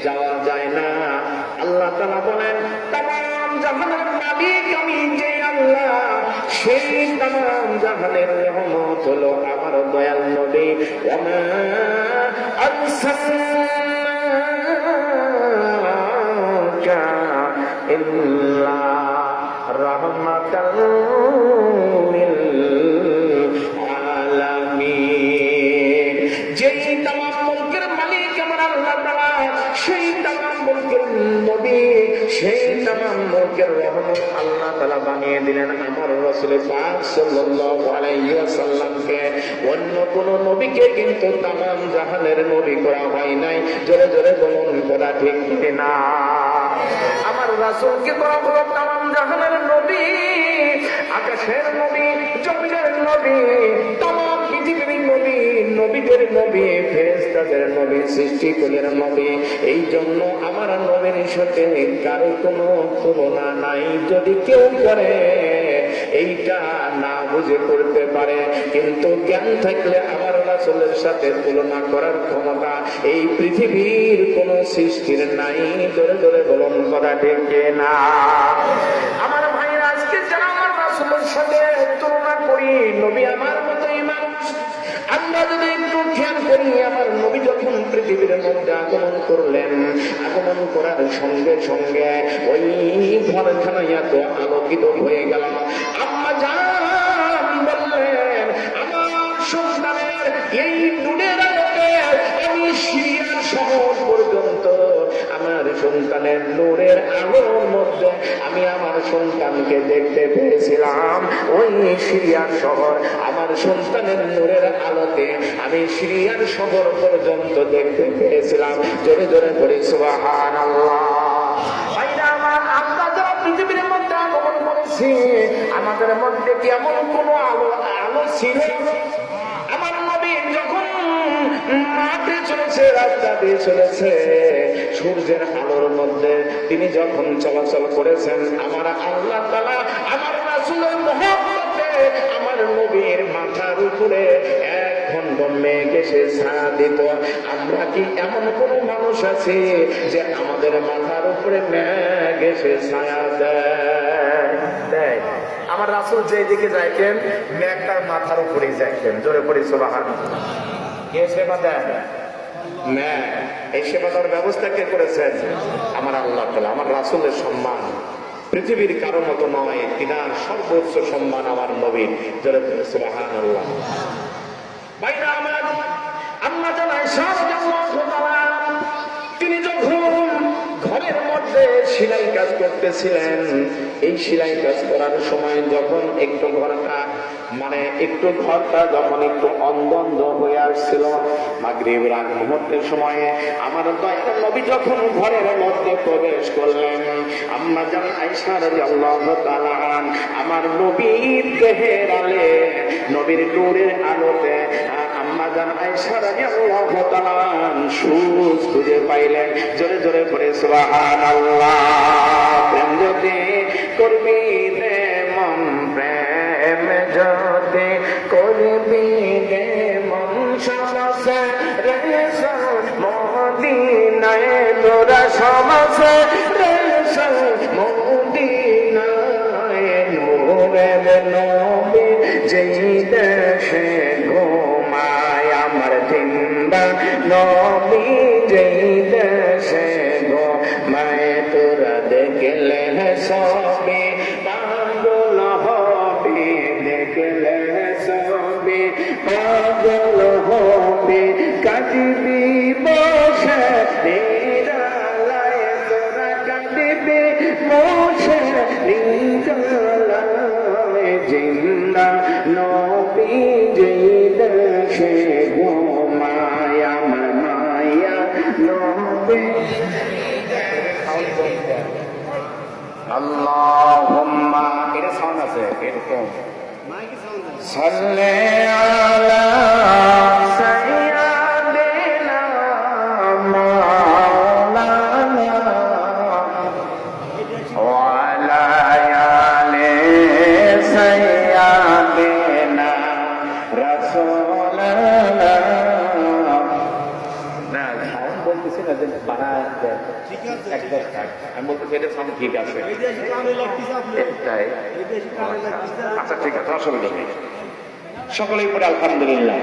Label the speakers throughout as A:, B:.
A: যাওয়া যায় না। আল্লাহ তাআলা বলেন, তামাম জাহানের মালিক আমি যে আল্লাহ, সেই তামাম জাহানের রহমত হলো আমার দয়াল নবী। ওয়া আরসালনাকা ইল্লা রাহমাতাল লিল আলামিন। যেই তামাম মুলকের মালিক আমার আল্লাহ তাআলা, সেই তামাম মুলকের নবী, সেই তামাম মুলকের রহমত আল্লাহ তাআলা বানিয়ে দিলেন আমার রাসূল পাক সাল্লাল্লাহু আলাইহি ওয়াসাল্লামকে। অন্য কোন নবীকে কিন্তু তামাম জাহানের নবী করা হয় নাই। জোরে জোরে বলুন কথা ঠিক কিনা? আমার রাসূলকে করা হলো তামাম জাহানের নবী, আকাশের নবী, জমিনের নবী, তামাম পৃথিবীর নবী, নবীদের নবী, ফেরেশতাদের নবী, সৃষ্টিকুলের নবী। এই জন্য আমার নবীর সাথে কারো কোনো তুলনা নাই। যদি কেউ করে এইটা না বুঝে করতে পারে, কিন্তু জ্ঞান থাকলে আমার রাসূলের সাথে তুলনা করার ক্ষমতা এই পৃথিবীর কোন সৃষ্টির নাই। ধরে ধরে বলুন কথা ঠিক না? আমার ভাইরা, আজকে যারা আমার রাসূলের সাথে তুলনা করি, নবী আমার মতোই মানুষ। আমরা যদি একটু খেয়াল করি, আমার নবী যখন পৃথিবীর মধ্যে আগমন করলেন, আগমন করার সঙ্গে সঙ্গে ওই ঘরখানা এত আলোকিত হয়ে গেল। আম্মা জান বললেন, আমার সন্তানের এই নূরের আলোকে আমি সিরিয়ার শহর পর্যন্ত, আমার সন্তানের নূরের আলোর মধ্যে আমি আমার সন্তানকে দেখতে পেয়েছিলাম। ওই সিরিয়ার শহর আমার সন্তানের নূরের আলোতে আমি সিরিয়ার শহর পর্যন্ত দেখতে পেয়েছিলাম। জোরে জোরে বলি সুবহানাল্লাহ। ভাইরা আমার, আমরা যারা পৃথিবীর মধ্যে আগমন করেছি, আমাদের মধ্যে কি এমন কোনো আলো ছিল? আমার নবী যখন মাঠে চলেছে, রাস্তা দিয়ে চলেছে, সূর্যের আলোর মধ্যে তিনি যখন চলাচল করেছেন, আমার আল্লাহ তাআলা আমার রাসূলের মহব্বতে আমার নবীর মাথার উপরে এক খণ্ড মেঘ এসে ছায়া দিত। আমরা কি এমন কোন মানুষ আছি যে আমাদের মাথার উপরে মেঘ এসে ছায়া দেয়? আমার রাসূল যেদিকে যাইতেন, মেঘ তার মাথার উপরেই যাইতেন। জোরে পড়ি সুবহানাল্লাহ। কে সেবা দেন? মেঘ। এই সেবা দেওয়ার ব্যবস্থা কে করেছেন? আমার আল্লাহ তাআলা। আমার রাসূলের সম্মান পৃথিবীর কারো মতো নয়, তিনার সর্বোচ্চ সম্মান আমার নবীর। জোরে পড়ি সুবহানাল্লাহ। ভাইরা আমার, আম্মা জান আয়েশা রাদিয়াল্লাহু তাআলা, তিনি যখন ঘরের মধ্যে সেলাই কাজ করতেছিলেন, এই সেলাই কাজ করার সময় যখন একটু ঘরটা যখন একটু অন্ধ হয়ে আসছিল, মাগরিবের আগ মুহূর্তের সময়ে আমার দয়ার নবী যখন ঘরের মধ্যে প্রবেশ করলেন, আম্মা জান আয়েশা রাদিয়াল্লাহু তাআলা আমার নবীর দেহের আলে, নবীর নূরের আলোতে আম্মা জান আয়েশা রাদিয়াল্লাহু তাআলা সুজ খুঁজে পাইলেন। জোরে জোরে পড়ে সুবহানাল্লাহ। প্রেম যদি করবি রে মন, প্রেম যদি করবি রে মন, সমাসে রে মদিনায় তোরা, সমাসে রে মদিনায় নূরের নবী যেই দেশে ঘুমায়, আমার জিন্দা নবী যেই দেশে ঘুমায়, তোরা দেখলে সবে পাগল হবে, দেখলে সবে পাগল হবে, কাঁদবি বসে নিরালায়, তোরা কাঁদবি বসে নিরালায়, জিন্দা নবী যেই দেশে ঘুমায়, আমার মায়া নবী। আল্লাহুম্মা, এটা সাউন্ড আছে এরকম, সাল্লি আলা সাইয়্যিদিনা মাওলানা ওয়া আলা আলি সাইয়্যিদিনা রাসূলুল্লাহ। না, সাউন্ড বলতেছি না যে ভাড়া দেয় এক দশ টাকা, আমি বলতেছি এটা সব ঠিক আছে, এটাই আচ্ছা ঠিক আছে, অসুবিধা নেই, সকলেই পরে আলহামদুলিল্লাহ,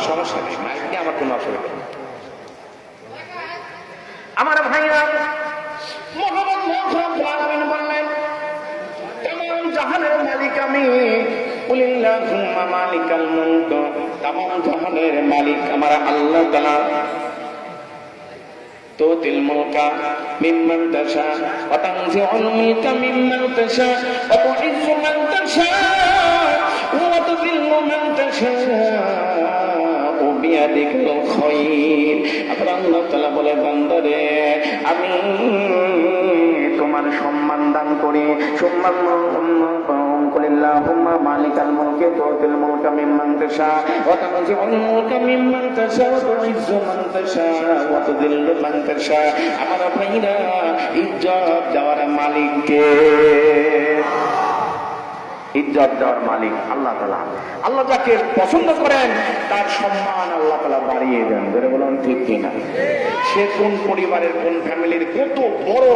A: সমস্যা নেই, মাইকে আমার কোনো অসুবিধা নেই। আমার ভাইরা মোহাম্মদ রব্বুল আলামিন বললেন তামাম জাহানের মালিক আমি, কুলিল্লাহুম্মা মালিকাল মুলক, তামাম জাহানের মালিক আমার আল্লাহ তাআলা। তুতিল মুলকা মিম্মান তাশা ওয়া তানজিউল মুলকা মিম্মান তাশা ওয়া তুইজ্জু মান তাশা ওয়া তুযিল্লু মান তাশা বিয়াদিকাল খায়র। আল্লাহ তাআলা বলে বান্দারে আমি তোমার সম্মান দান করি, সম্মান কুলিল্লাহুম্মা মালিকাল মুলকি তুতিল মুলকা মিম্মান তাশা ওয়া তানজিউল মুলকা মিম্মান তাশা ওয়া তুইজ্জু মান তাশা ওয়া তুযিল্লু মান তাশা। আমার ভাইরা ইজ্জত দেওয়ার মালিক কে? ইজ্জত দেওয়ার মালিক আল্লাহ তাআলা। আল্লাহ যাকে পছন্দ করেন তার সম্মান আল্লাহ তাআলা বাড়িয়ে দেন, ধরে বলুন ঠিক কিনা? সে কোন পরিবারের কোন ফ্যামিলির কত বড়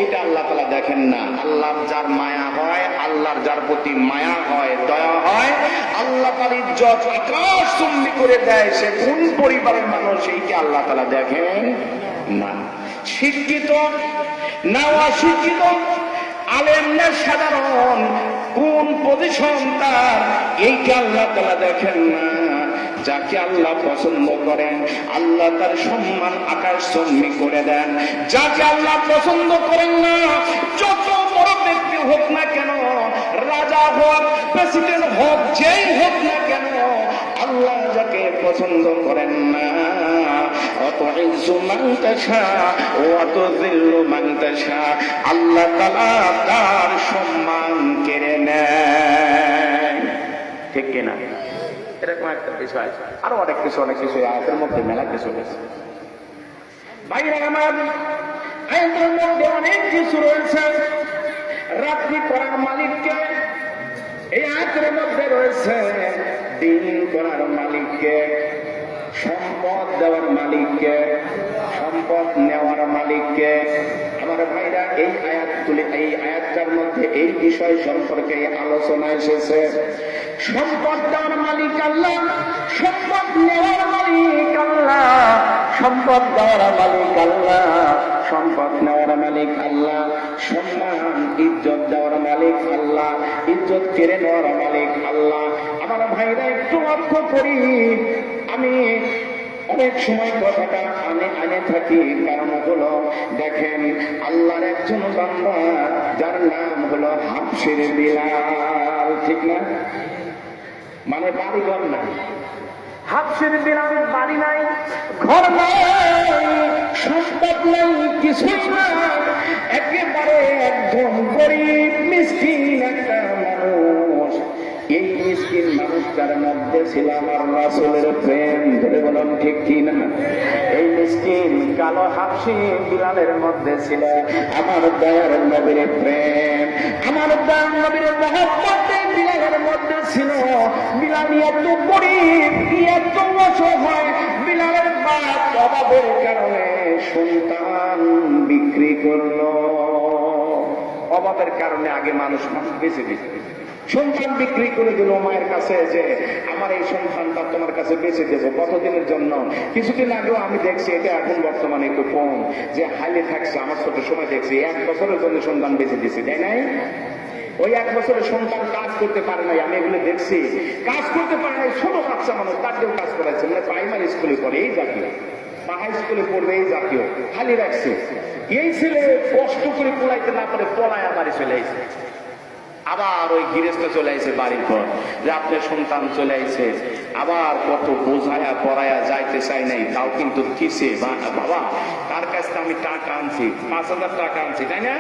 A: এটা আল্লাহ তাআলা দেখেন না। আল্লাহ যার মায়া হয়, আল্লাহর যার প্রতি মায়া হয়, দয়া হয়, আল্লাহ তার ইজ্জত আকাশ চুম্বি করে দেয়। সে কোন পরিবারের মানুষ এইটা আল্লাহ তাআলা দেখেন না। শিক্ষিত না অশিক্ষিত, আলেম না সাধারণ, কোন পজিশন তার এইটা আল্লাহ তাআলা দেখেন না। যাকে আল্লাহ পছন্দ করেন আল্লাহ তার সম্মান আকাশ চুম্বি করে দেন। যাকে আল্লাহ পছন্দ করেন না, যত বড় ব্যক্তি হোক না কেন, রাজা হোক, প্রেসিডেন্ট হোক, যেই হোক না কেন, আল্লাহ যাকে পছন্দ করেন না, অতুইজ্জু মান তাশা ওয়া তুযিল্লু মান তাশা, আল্লাহ তাআলা তার সম্মান কেড়ে নেয়, ঠিক কিনা? এরকম একটা বিষয়, আরো অনেক কিছু আয়াতের মধ্যে মেলা কিছু রয়েছে। ভাইরা আমার, আয়াতের মধ্যে অনেক কিছু রয়েছে। রাত্রি করার মালিককে এই আয়াতের মধ্যে রয়েছে, দিন করার মালিককে, সম্পদ দেওয়ার মালিককে, সম্পদ নেওয়ার মালিককে। আমার ভাইরা এই আয়াতটার মধ্যে এই বিষয় সম্পর্কে আলোচনা এসেছে। সম্পদ দেওয়ার মালিক আল্লাহ, সম্পদ নেওয়ার মালিক আল্লাহ, সম্পদ দেওয়ার মালিক আল্লাহ, সম্পদ নেওয়ার মালিক আল্লাহ, সম্মান ইজ্জত দেওয়ার মালিক আল্লাহ, ইজ্জত কেড়ে নেওয়ার মালিক আল্লাহ। আমার ভাইরা একটু লক্ষ্য করি, আমি অনেক সময় কথাটা আনে থাকি, কারণ হলো দেখেন আল্লাহর একজন বান্দা যার নাম হলো হাফসির বিলাল, ঠিক না? মানে বাড়ি ঘর নাই, হাফসির বিলাল বাড়ি নাই, ঘর নাই, সম্পদ নাই, কিছু না, একেবারে একদম গরিব মিসকিন একটা মানুষ। এই মিসকিন মানুষটার মধ্যে ছিল আমার রাসূলের প্রেম, ধরে বলুন ঠিক কিনা? এই মিসকিন কালো হাফসি বিলালের মধ্যে ছিল আমার দয়ার নবীর প্রেম, আমার দয়ার নবীর মহব্বত বিলালের মধ্যে ছিল। বিলাল এত গরিব, এত অসহায়, বিলালের বাপ অভাবের কারণে সন্তান বিক্রি করলো। অভাবের কারণে আগে মানুষ বেঁচে সন্তান বিক্রি করে দিল মায়ের কাছে, যে আমার এই সন্তানটা তোমার কাছে বেঁচে দেবো কতদিনের জন্য। কিছুদিন আগেও আমি দেখছি, এটা এখন বর্তমানে একটু কম, যে হাইলে থাকছে, আমার ছোট সময় দেখছি 1 বছরের জন্য সন্তান বেঁচে দিচ্ছে, তাই নাই? ওই 1 বছরের সন্তান কাজ করতে পারে নাই, আমি এগুলো দেখছি, কাজ করতে পারে নাই, ছোট বাচ্চা মানুষ, তাকেও কাজ করাচ্ছে, মানে প্রাইমারি স্কুলে পড়ে এই জাতীয়, বা হাই স্কুলে পড়বে এই জাতীয়, খালি রাখছে। এই ছেলে কষ্ট করে পড়াইতে না পারে, পড়ায় বাড়ি চলে আসছে। আবার ওই গৃহস্থ চলে আসে বাড়ির পর, যে আপনার সন্তান চলে আসে, আবার কত বোঝায়া পড়ায়া যাইতে চাই নাই, তাও কিন্তু কিসে বাবা তার কাছে আমি টাকা আনছি, 5,000 টাকা আনছি, তাই না?